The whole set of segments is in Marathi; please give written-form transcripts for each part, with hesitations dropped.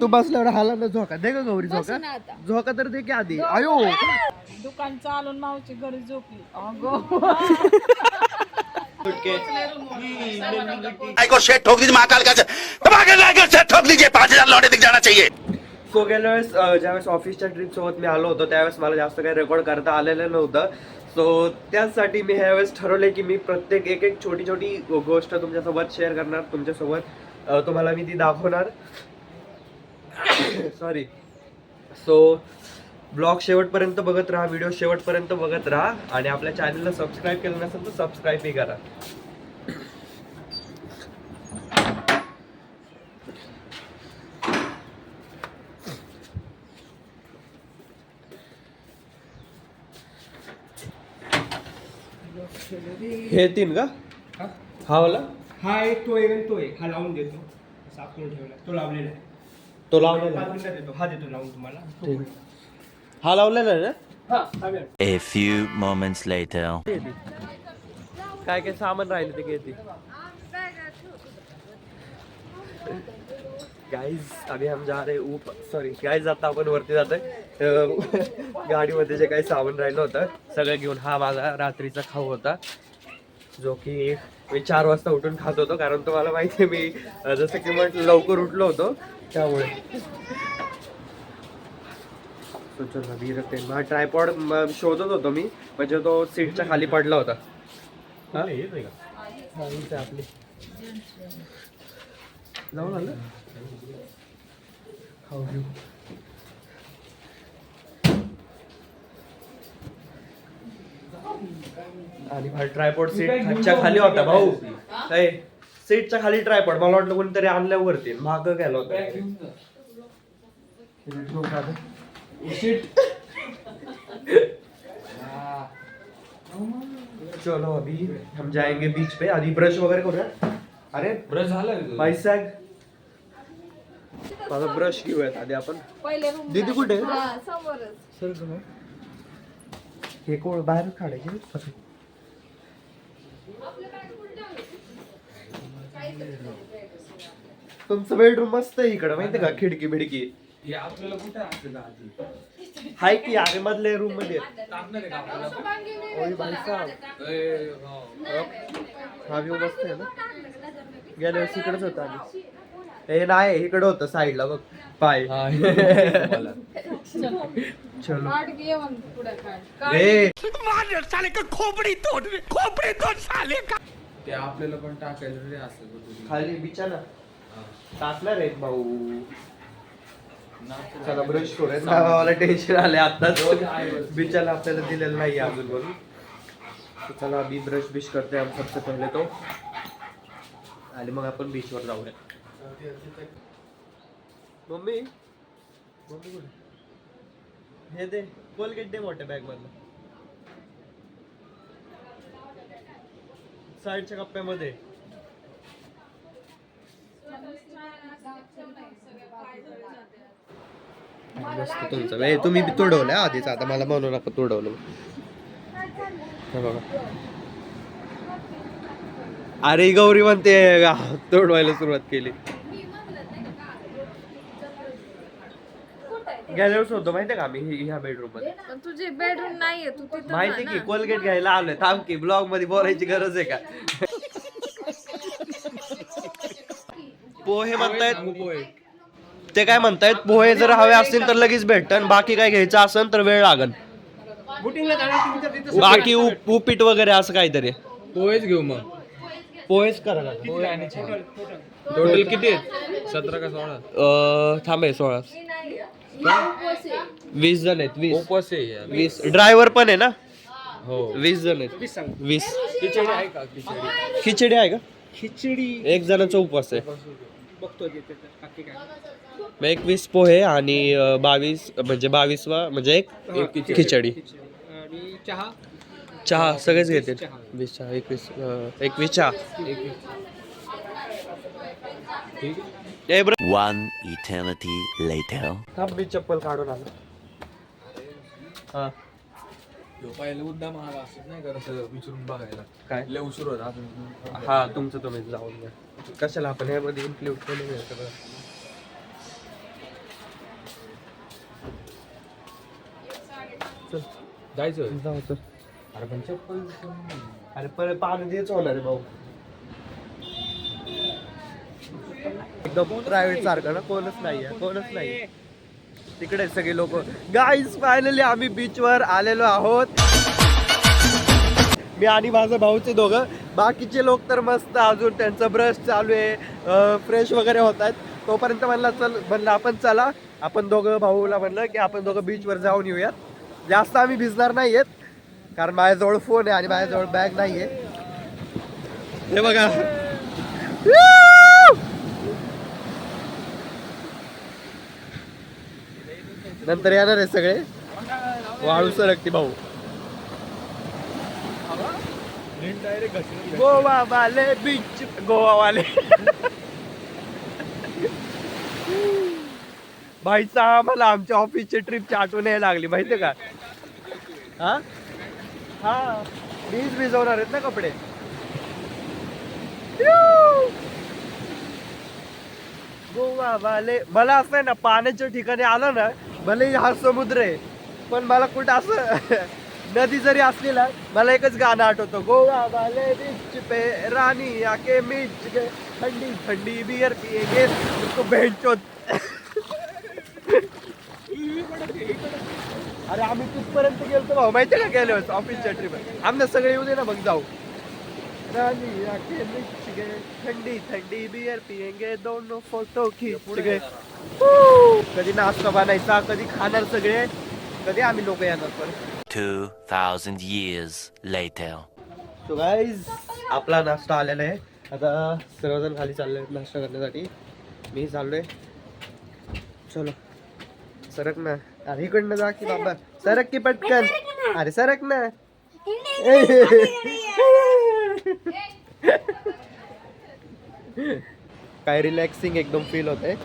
तू बसल्यावर हाला ना झोका दे का गौरी झोका झोका तर दे की आधी आयो दुकान चालून मावची घरी झोपली को शेट ठोक दीजिए महाकाल का धमाके लाकर शेट ठोक दीजिए 5000 लौटे दिख जाना चाहिए। सो गेल्या वेळेस ज्यावेळेस ऑफिसच्या ट्रिप सोबत मी आलो होतो त्यावेळेस मला जास्त काही रेकॉर्ड करता आलेलं नव्हतं. सो त्यासाठी मी ह्यावेळेस ठरवले की मी प्रत्येक एक छोटी छोटी गोष्ट तुमच्यासोबत शेअर करणार, तुमच्यासोबत तुम्हाला मी ती दाखवणार. सॉरी. सो ब्लॉग शेवटपर्यंत बघत राहा, व्हिडिओ शेवटपर्यंत बघत राहा आणि आपल्या चॅनलला सबस्क्राईब केलं नसेल तर सबस्क्राईबही करा. हे तीन का हा वाला हा एक तो एक आणि तो एक हा लावून देतो. साफ करून ठेवला तो लावलेला आहे. तो लावलेला 5 मिनिटात देतो. हा देतो लावून तुम्हाला. हा लावलेला आहे ना. हा चालेल. A few moments later. काय काय सामान राहिले ते घेते. गाइस अभी हम जा रहे ऊपर. सॉरी गाइस आता आपण वरती जातोय. गाडीमध्ये जे काही सामान राहिलं होतं सगळं घेऊन. हा माझा रात्रीचा खाऊ होता जो की मी 4 वाजता उठून खात होतो कारण तुम्हाला माहिती आहे मी जसं की म्हटलं लवकर उठलो होतो त्यामुळे. हा ट्रायपॉड शोधत होतो मी म्हणजे तो सीटच्या खाली पडला होता. आपली जाऊन आलं खाऊ घेऊ. आणि हा ट्रायपॉड सीटच्या खाली होता भाऊ. सीटच्या खाली ट्रायपॉड मला वाटलं कोणीतरी आणल्यावरती माग गेला होता. चलो अभी हम जाएंगे बीच पे. आधी ब्रश वगैरे करूया. अरे ब्रश झाला पैसा माझा ब्रश घेऊयात आधी आपण. दीदी कुठे सर हे कोण बाहेर काढायचे. तुमचं बेडरूम मस्त आहे इकडं माहितीये का. खिडकी बिडकी हे आपल्याला कुठे असेल आधी हाय की अरे मधल्या रूम मध्ये. टाकणार आहे का आपल्याला? ओय भाई साहब हा व्ह्यू मस्त आहे ना. गेल्या वेळेस इकडेच होता आधी. हे नाही इकडे होतं साईडला बघ पाय. चलो साले का खोपड़ी तोड़ साले का. ते आपल्याला पण टाकायचं रे असं खाली बिछाना टाकणार आहे भाऊ. चला ब्रश करूया. मला टेन्शन आले आताच. बिचाला आपल्याला दिलेलं नाही अजून म्हणून. तो चला अभी ब्रश बिश करते हम सबसे पहले तो आणि मग आपण बीच वर जाऊया. मम्मी मम्मी कुठे. हे दे कोलगेट दे मोठ्या बॅग मधलं साईडच्या कप्प्यामध्ये. मस्त तुमचं तुम्ही बी तुडवलं आधीच. आता मला म्हणू नका तुडवलं. बघा अरे गौरी म्हणते तोडवायला सुरुवात केली. गेल्या वर्षी होतो माहितीये का आम्ही ह्या बेडरूम मध्ये. तुझे बेडरूम नाहीये तू तिथं माहिती की कोलगेट घ्यायला आलोय. थांब की ब्लॉग मध्ये बोलायची गरज आहे का. पोहे म्हणतायत ते काय म्हणतायत पोहे जर हवे असतील तर लगेच भेटतं. बाकी काय घ्यायचं असेल तर वेळ लागल. बाकी उपीट वगैरे असं काहीतरी. पोहेच घेऊ मग. पोहेच करा. पोहे आणि टोटल किती आहेत? 17 का 16? थांबे 16 20 जण आहेत. 20 ड्रायव्हर पण आहे ना. हो 20 जण आहेत. 20 खिचडी आहे का? खिचडी आहे का. खिचडी एक जणांचा उपवास आहे. बघतो बाकी काय. 21 पोहे आणि 22 म्हणजे 22वा म्हणजे एक खिचडी आणि चहा. चहा सगळेच घेते. 20 चहा 21 चहा. One eternity later. थांब मी चप्पल काढून आलो. हा पहिला मुद्दाम आला असत नाही का तसं विचारून बघायला. काय लय उशीर होता अजून. हा तुमचं तुम्ही जाऊन घ्या. कशाला आपण ह्यामध्ये इन्क्लूड केलं सगळं. जायचं जाऊ. अरे परत पाणी देच होणार आहे भाऊ. एकदम प्रायव्हेट सारखं ना, कोणच नाहीये. तिकडे सगळे लोक. गाईज फायनली आम्ही बीचवर आलेलो आहोत, मी आणि माझं भाऊचे दोघं. बाकीचे लोक तर मस्त अजून त्यांचं ब्रश चालू आहे, फ्रेश वगैरे होत आहेत. तोपर्यंत म्हणलं आपण चला, आपण दोघं भाऊला म्हणलं की आपण दोघं बीचवर जाऊन येऊयात. जास्त आम्ही भिजणार नाहीयेत कारण माझ्याजवळ फोन आहे आणि माझ्याजवळ बॅग नाहीये. हे बघा, नंतर येणार आहे सगळे. वाळू सरकते भाऊ. गोवा वाले बीच, गोवा वाले. भाईचा आम्हाला आमच्या ऑफिसची ट्रिपची आठवण यायला लागली माहितीये का. हा हा, बीच भिजवणार आहेत ना कपडे. गोवा वाले. मला असं आहे ना, पाण्याच्या ठिकाणी आलं ना, भले हा समुद्र आहे पण मला कुठं असं नदी जरी असली ना, मला एकच गाणं आठवतं. गोवा वाले बीच पे रानी आके मीच गे, ठंडी ठंडी बियर पिएंगे तो भेंचोद. अरे आम्ही तिथपर्यंत गेलतो भाऊ माहितीये का, गेलो ऑफिसच्या ट्रिप. आमने सगळे येऊ दे ना, मग जाऊ. रानी आके मीच गे, ठंडी ठंडी बियर पिएंगे, दोनों फोटो खींच गे. कधी नाश्ता बनायचा, कधी खाणार सगळे, कधी आम्ही लोक येणार. पण 2000 years later. सो गाईज आपला नाश्ता आलेला आहे. आता सर्वजण खाली चालले आहेत नाश्ता करण्यासाठी. मी चाललोय. चलो सरक ना. अरे इकडनं जा की बाबा, सरक की पटकन. अरे सरक ना. काय रिलॅक्सिंग एकदम फील होतंय.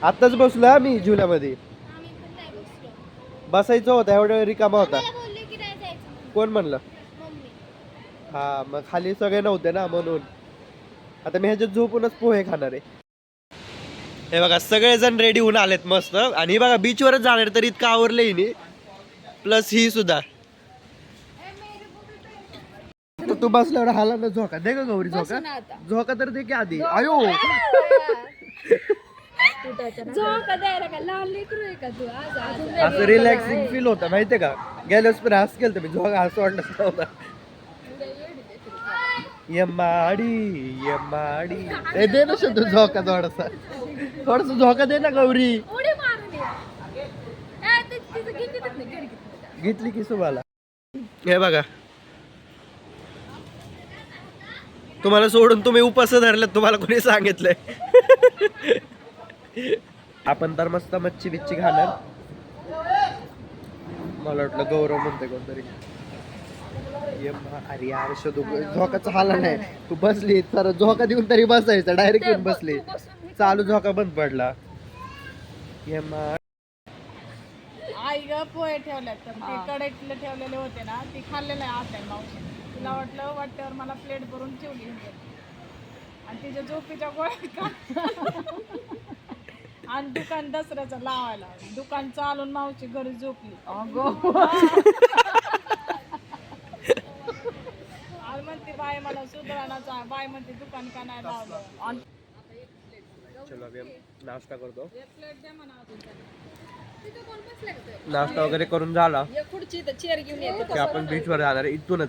आताच बसलो आम्ही झुल्यामध्ये. बसायचं होतं, एवढा वेळ रिकामा होता. कोण म्हणलं? हा, मग खाली सगळे नव्हते ना म्हणून. आता मी ह्याच्यात झोपूनच पोहे खाणार आहे. हे बघा सगळेजण रेडी होऊन आलेत मस्त. आणि बघा बीचवरच जाणार तर इतकं आवरलं हिने, प्लस ही सुद्धा. तू बसल्यावर हाला ना झोका दे का गौरी. झोका झोका तर दे की आधी. आयो असं रिलॅक्सिंग फील होतं माहितीये का. गेल्यास पण हस केलं मी, झोका हस वाटलं नव्हता. यमाडी ए दे ना शब्द झोका, थोडासा झोका दे ना गौरी. घेतली की सुभाला. हे बघा तुम्हाला सोडून तुम्ही उपास धरले, तुम्हाला कोणी सांगितलंय. आपण तर मस्त मच्छी बिच्छी खाणार. मला वाटलं गौरव म्हणते कोणतरी. अरे यार शोधू, झोकाचा हाला नाही. तू बसली तर झोका देऊन तरी बसायचं, डायरेक्ट येऊन बसली. चालू झोका बंद पडला. आई ग पोहे ठेवल्यात, तर ते कढईतले ठेवलेले होते ना, ती खाल्लेलं आहे आता मावशी. तिला वाटलं वाट्यावर मला प्लेट भरून ठेवली आणि तिच्या झोपीच्या गोळ्या आणि दुकान दसऱ्याचं लावायला. दुकान चालून मावशी घरी झोपली. आणि म्हणते बाय मला सुधारणाचा, बाय म्हणते दुकान का नाही लावलं. चलो अभी हम नाश्ता करतो. प्लेट द्या म्हणा. नाश्ता वगैरे करून झाला खुर्ची तर चेअर घेऊन येते की आपण बीचवर जाणार आहे इथूनच.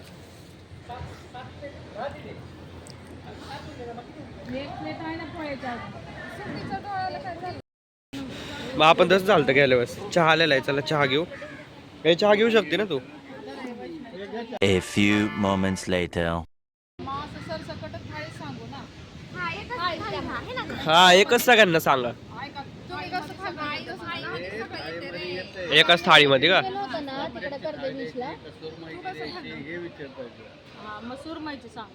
मग आपण तसं चालतं गेल्या वेळेस. चहा आलेला आहे, चला चहा घेऊ. हे चहा घेऊ शकते ना तू. A few moments later. सरसकटच थाळी सांगू ना. हा एकच सगळ्यांना सांगा, तुम्ही कसं खाता? एकाच थाळीमध्ये का. मग सुरमईची सांग.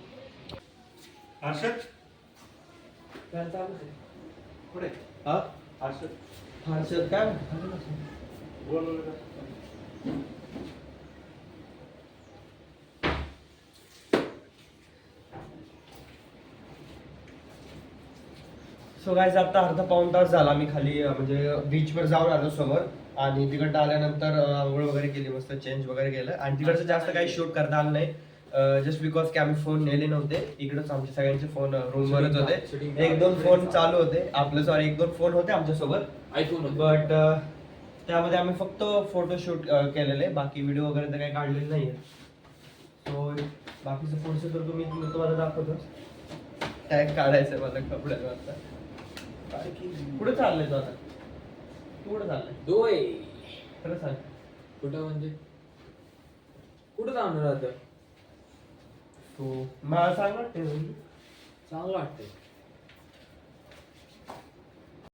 सो गाईज आता अर्धा पाऊण तास झाला मी खाली म्हणजे बीचवर जाऊन आलो समोर आणि तिकडं आल्यानंतर आंघोळ वगैरे केली, मस्त चेंज वगैरे केलं आणि तिकडचं जास्त काही शूट करता आलं नाही जस्ट बिकॉज की आम्ही फोन नेले नव्हते. इकडंच आमचे सगळ्यांचे फोन रूमवरच होते. 1-2 फोन चालू होते आपलं, सॉरी 1-2 फोन होते आमच्यासोबत आयफोन बट त्यामध्ये आम्ही फक्त फोटोशूट केलेले, बाकी व्हिडिओ वगैरे तर काही काढलेले नाहीये. सो बाकीचं पुढचं तर मी तुम्हाला दाखवतो. टॅग काढायचं मला कपड्यावर आता. कुठे चाललंय तू आता? तू कुठे चाललंय दोय खरं सांग. कुठं म्हणजे कुठं जाणार आता? तू मला सांग वाटते चांगलं वाटतंय